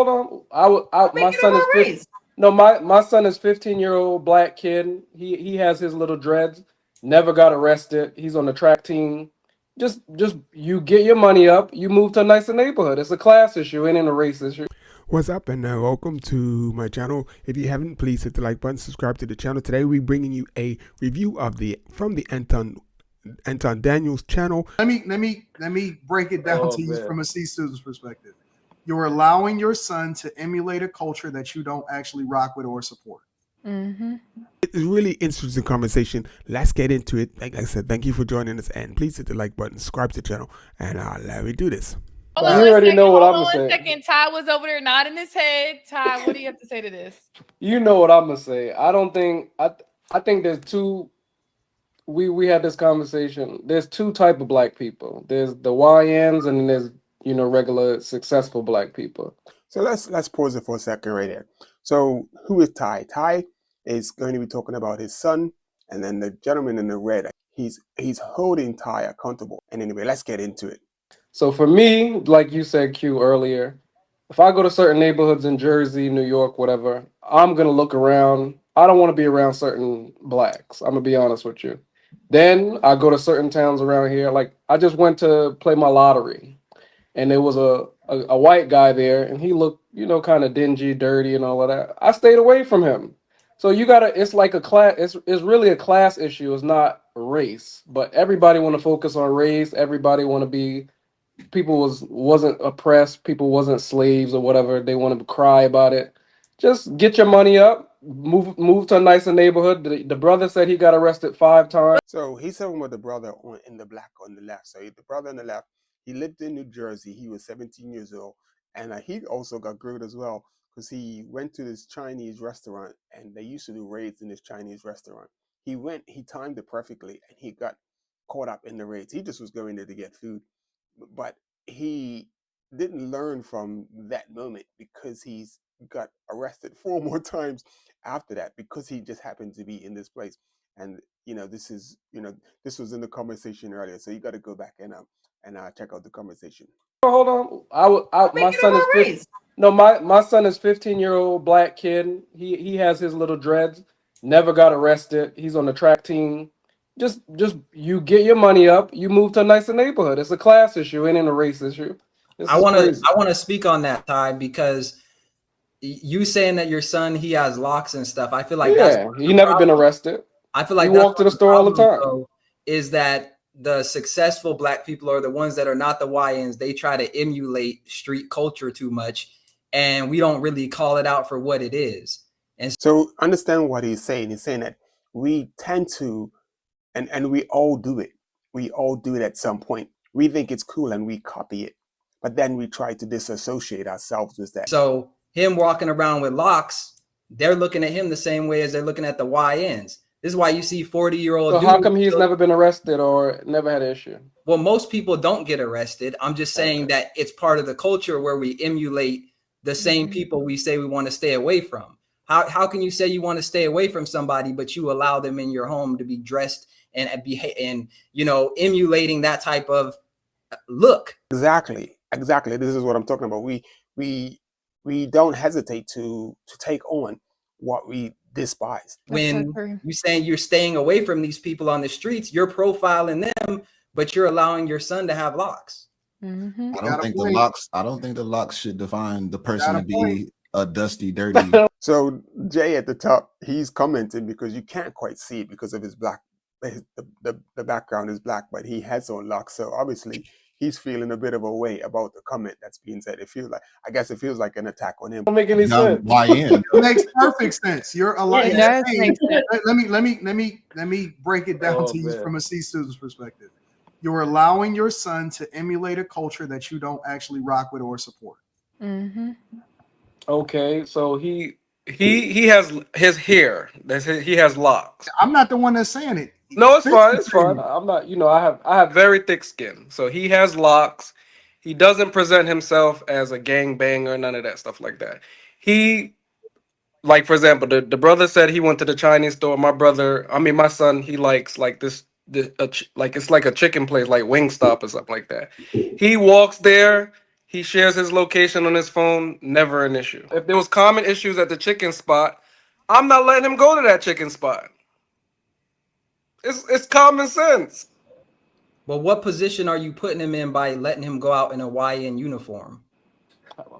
Hold on. Don't My make it son is about 15. race. No, my son is 15-year-old black kid. He has his little dreads. Never got arrested. He's on the track team. Just you get your money up. You move to a nicer neighborhood. It's a class issue. It ain't a race issue. What's up, and welcome to my channel. If you haven't, please hit the like button, subscribe to the channel. Today we're bringing you a review of the Anton Daniels channel. Let me break it down Oh to you man. from a C student's perspective. You're allowing your son to emulate a culture that you don't actually rock with or support. It's a really interesting conversation. Let's get into it. Like I said, thank you for joining us, and please hit the like button, subscribe to the channel, and let me do this. Hold You on one already second. know what Hold I'm on gonna one say. second. Ty was over there nodding his head. Ty, what do you have to say to this? You know what I'm gonna say. I don't think I think there's two. We had this conversation. There's two type of black people. There's the YNs and then there's regular successful black people. So let's pause it for a second right there. So who is Ty? Ty is going to be talking about his son, and then the gentleman in the red. He's holding Ty accountable. And anyway, let's get into it. So for me, like you said, Q earlier, if I go to certain neighborhoods in Jersey, New York, whatever, I'm gonna look around. I don't want to be around certain blacks. I'm gonna be honest with you. Then I go to certain towns around here. Like I just went to play my lottery, and there was a white guy there, and he looked, kind of dingy, dirty, and all of that. I stayed away from him. So you gotta. It's like a class. It's really a class issue. It's not race. But everybody want to focus on race. Everybody want to be people wasn't oppressed, people wasn't slaves or whatever. They want to cry about it. Just get your money up, move to a nicer neighborhood. The brother said he got arrested 5 times. So he's talking about the brother in the black on the left. So the brother on the left, he lived in New Jersey. He was 17 years old, and he also got grilled as well because he went to this Chinese restaurant, and they used to do raids in this Chinese restaurant. He timed it perfectly, and he got caught up in the raids. He just was going there to get food, but he didn't learn from that moment because he's got arrested 4 more times after that because he just happened to be in this place. And this was in the conversation earlier, so you got to go back and check out the conversation. Hold on. Don't My make it son is about 50. race. No, my son is 15-year-old black kid. He has his little dreads. Never got arrested. He's on the track team. Just you get your money up. You move to a nicer neighborhood. It's a class issue. It ain't a race issue. This I is want to crazy. I want to speak on that, Ty, because you saying that your son he has locks and stuff. I feel like that's Yeah, he never been arrested. I feel He like that's walked to one the of the store all the problems time. though, is that the successful black people or the ones that are not the YNs, they try to emulate street culture too much, and we don't really call it out for what it is. And So understand what he's saying. He's saying that we tend to, and we all do it. We all do it at some point. We think it's cool and we copy it, but then we try to disassociate ourselves with that. so him walking around with locks, they're looking at him the same way as they're looking at the YNs. This is why you see 40-year-old So dudes. how come he's never been arrested or never had an issue? Well, most people don't get arrested. I'm just saying Okay. that it's part of the culture where we emulate the same people we say we want to stay away from. How can you say you want to stay away from somebody, but you allow them in your home to be dressed and behave and emulating that type of look? Exactly. This is what I'm talking about. We don't hesitate to take on what we despise. When you saying you're staying away from these people on the streets, you're profiling them, but you're allowing your son to have locks. I Got don't a think point. the locks should define the person Got to a point. be a dusty, dirty. So Jay at the top, he's commenting because you can't quite see it because of his black. The background is black, but he has on locks. So obviously he's feeling a bit of a way about the comment that's being said. I guess it feels like an attack on him. Don't make any Young sense. YN. It makes perfect sense. You're a lot. It Hey, does make sense. let me break it down Oh, to you man. from a C student's perspective. You're allowing your son to emulate a culture that you don't actually rock with or support. Okay, so he has his hair. He has locks. I'm not the one that's saying it. No, it's fine. It's Saying fine. it. I'm not. I have very thick skin, so he has locks. He doesn't present himself as a gang banger, none of that stuff like that. He, like for example, the brother said he went to the Chinese store. My son, he likes like like it's like a chicken place, like Wingstop or something like that. He walks there. He shares his location on his phone, never an issue. If there was common issues at the chicken spot, I'm not letting him go to that chicken spot. It's common sense. Well, what position are you putting him in by letting him go out in a YN uniform?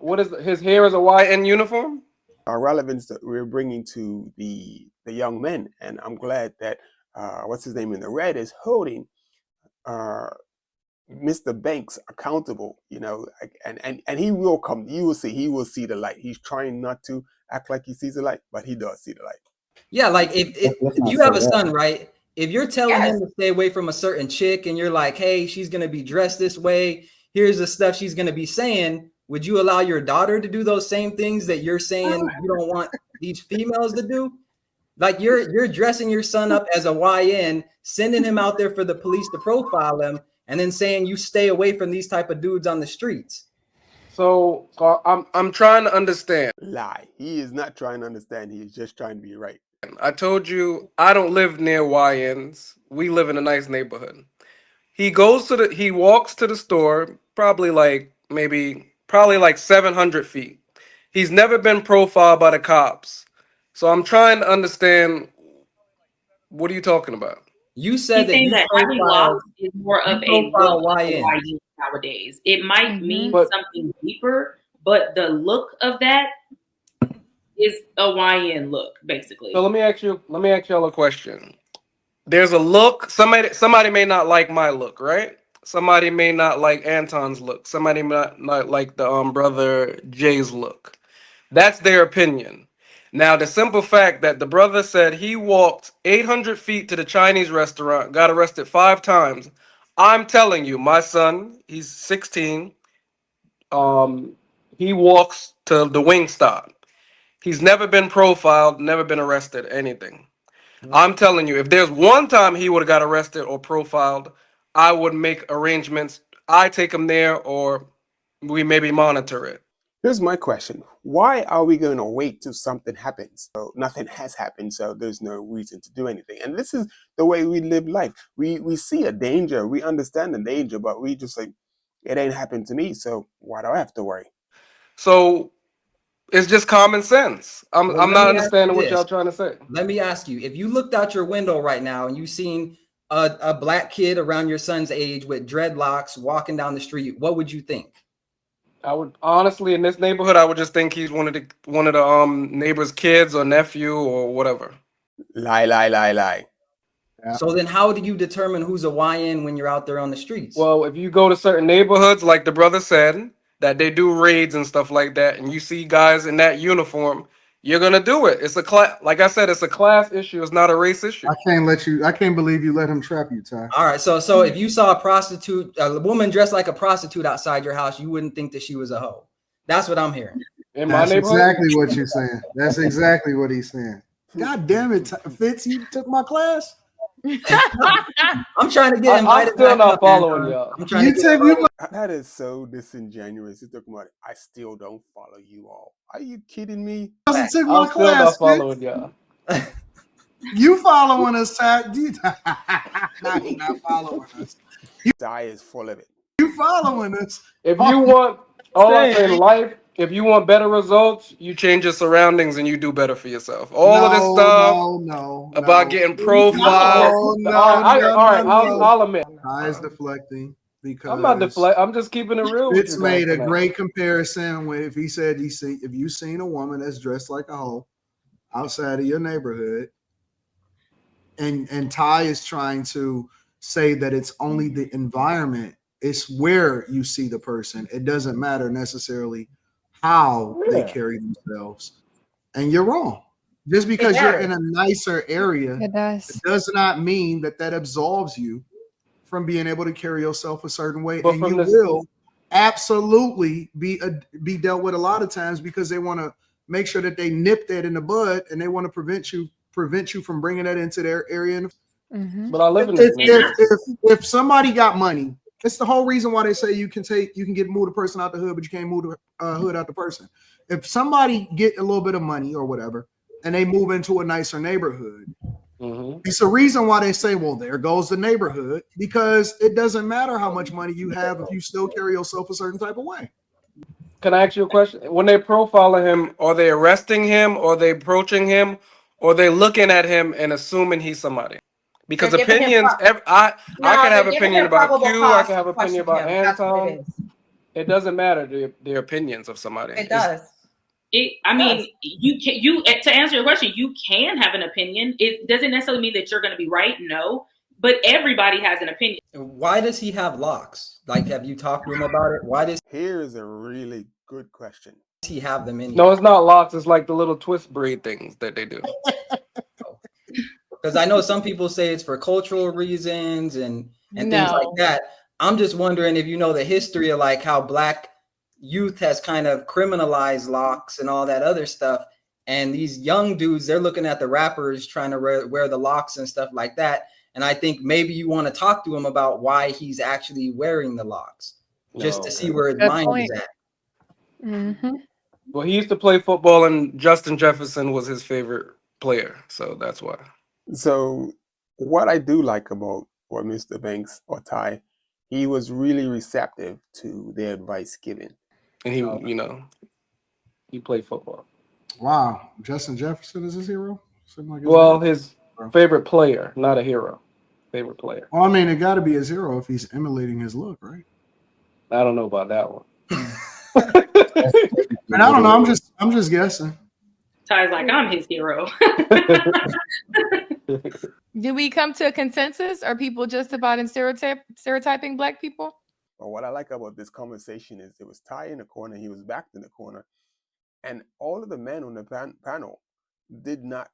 What is his hair is a YN uniform? Our relevance that we're bringing to the young men, and I'm glad that what's his name in the red is holding Mr. Banks accountable, you know, and he will come. You will see, he will see the light. He's trying not to act like he sees the light, but he does see the light. Yeah, like if you have a son, right? If you're telling him to stay away from a certain chick and you're like, hey, she's gonna be dressed this way, here's the stuff she's gonna be saying, would you allow your daughter to do those same things that you're saying you don't want these females to do? Like you're dressing your son up as a YN, sending him out there for the police to profile him, and then saying you stay away from these type of dudes on the streets. So I'm trying to understand. Lie. He is not trying to understand. He is just trying to be right. I told you I don't live near YNs. We live in a nice neighborhood. He walks to the store, probably like 700 feet. He's never been profiled by the cops. So I'm trying to understand, what are you talking about? You said He's saying that having locks is more of a YN nowadays. It might mean But- something deeper, but the look of that is a YN look, basically. So let me ask y'all a question. There's a look. Somebody may not like my look, right? Somebody may not like Anton's look. Somebody may not like the brother Jay's look. That's their opinion. Now, the simple fact that the brother said he walked 800 feet to the Chinese restaurant, got arrested 5 times. I'm telling you, my son, he's 16. He walks to the Wingstop. He's never been profiled, never been arrested, anything. I'm telling you, if there's one time he would have got arrested or profiled, I would make arrangements. I take him there, or we maybe monitor it. Here's my question. Why are we going to wait till something happens? So nothing has happened, so there's no reason to do anything. And this is the way we live life. We see a danger, we understand the danger, but we just like, it ain't happened to me, so why do I have to worry? So it's just common sense. I'm Well, not let me ask understanding you what y'all this. trying to say. Let me ask you, if you looked out your window right now and you seen a black kid around your son's age with dreadlocks walking down the street, what would you think? I would honestly, in this neighborhood, I would just think he's one of the neighbor's kids or nephew or whatever. Lie, lie, lie, lie. Yeah. So then how do you determine who's a YN when you're out there on the streets? Well, if you go to certain neighborhoods, like the brother said, that they do raids and stuff like that, and you see guys in that uniform, you're gonna do it. It's a class, like I said, it's a class issue. It's not a race issue. I can't believe you let him trap you, Ty. All right, so if you saw a woman dressed like a prostitute outside your house, you wouldn't think that she was a hoe. That's what I'm hearing. In my That's neighborhood, exactly what you're saying. That's exactly what he's saying. God damn it, Fitz, you took my class. I'm trying to get I'm invited. still back not up, following man. y'all. I'm trying You to get took you That is so disingenuous. You're talking about it. I still don't follow you all. Are you kidding me? took my I'm still class. not Fitz. following y'all. You following us, Ty? You not following us. Die is full of it. You following us? If you want, all I say in life, if you want better results, you change your surroundings and you do better for yourself. All of this stuff no, about getting profiled. No, all right, no. I'll admit. Ty is deflecting because I'm not deflecting. I'm just keeping it real. with Fitz you guys made a tonight. great comparison with if he said if you seen a woman that's dressed like a hoe outside of your neighborhood, and Ty is trying to say that it's only the environment, it's where you see the person. It doesn't matter necessarily how they Yeah. carry themselves. And you're wrong. Just because you're in a nicer area, It does. it does not mean that absolves you from being able to carry yourself a certain way. But And from you the- will absolutely be dealt with a lot of times because they want to make sure that they nip that in the bud, and they want to prevent you from bringing that into their area. Mhm. But I live in this neighborhood. If somebody got money, it's the whole reason why they say you can move the person out the hood, but you can't move the hood out the person. If somebody get a little bit of money or whatever, and they move into a nicer neighborhood, Mhm. it's a reason why they say, well, there goes the neighborhood, because it doesn't matter how much money you have if you still carry yourself a certain type of way. Can I ask you a question? When they profiling him, are they arresting him, or they approaching him, or they looking at him and assuming he's somebody? Because They're giving him opinions, I no, can have they're giving opinion him about probable Q, I cause can have to opinion question about him. That's what Anton. it is. It doesn't matter the opinions of somebody. It does. I mean, to answer your question, you can have an opinion. It doesn't necessarily mean that you're going to be right. No, but everybody has an opinion. Why does he have locks? Like, have you talked to him about it? Why does Here is a really good question. he have them in? No, it's not locks. It's like the little twist braid things that they do. Because I know some people say it's for cultural reasons and things like No. that. I'm just wondering if you know the history of like how Black youth has kind of criminalized locks and all that other stuff. And these young dudes, they're looking at the rappers trying to wear the locks and stuff like that. And I think maybe you want to talk to him about why he's actually wearing the locks, just to see where his Good mind point. is at. Mm-hmm. Well, he used to play football, and Justin Jefferson was his favorite player, so that's why. So what I do like about what Mr. Banks or Ty, he was really receptive to the advice given. And he played football. Wow, Justin Jefferson is his hero. Something like his Well, hero? his favorite player, not a hero. Favorite player. Well, I mean, it got to be his hero if he's emulating his look, right? I don't know about that one. And I don't know. I'm just guessing. Ty's like, I'm his hero. Do we come to a consensus? Are people just about in stereotyping Black people? But what I like about this conversation is it was Ty in the corner, he was backed in the corner, and all of the men on the panel did not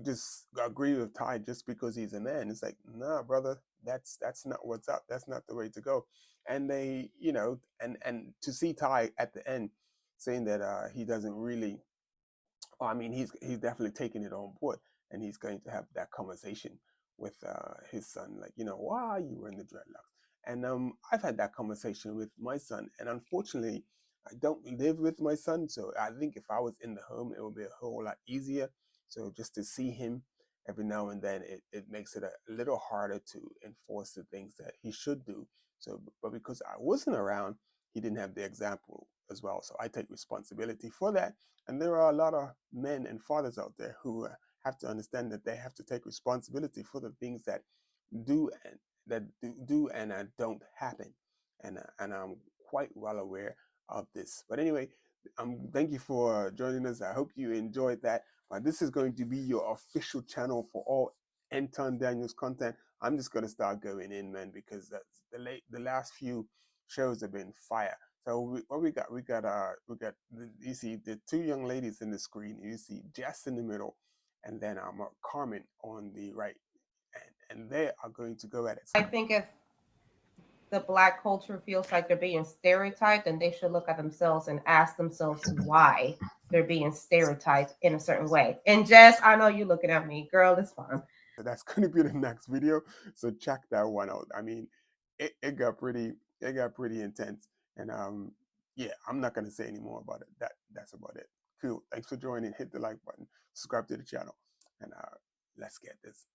just agree with Ty just because he's a man. It's like, nah, brother, that's not what's up. That's not the way to go. And they, and to see Ty at the end saying that he doesn't really, I mean, he's definitely taking it on board, and he's going to have that conversation with his son, like, why are you wearing the dreadlocks? And I've had that conversation with my son, and unfortunately, I don't live with my son, so I think if I was in the home, it would be a whole lot easier. So just to see him every now and then, it makes it a little harder to enforce the things that he should do. So, but because I wasn't around, he didn't have the example as well. So I take responsibility for that. And there are a lot of men and fathers out there who have to understand that they have to take responsibility for the things that do and don't happen. And I'm quite well aware of this. But anyway, thank you for joining us. I hope you enjoyed that. This is going to be your official channel for all Anton Daniels content. I'm just going to start going in, man, because the last few shows have been fire. So we got you see the two young ladies in the screen. You see Jess in the middle, and then Carmen on the right, and they are going to go at it. I think if the Black culture feels like they're being stereotyped, then they should look at themselves and ask themselves why they're being stereotyped in a certain way. And Jess, I know you're looking at me, girl. It's fine. So that's going to be the next video. So check that one out. I mean, it got pretty intense. And yeah, I'm not gonna say any more about it. That's about it. Cool. Thanks for joining. Hit the like button, subscribe to the channel, and let's get this.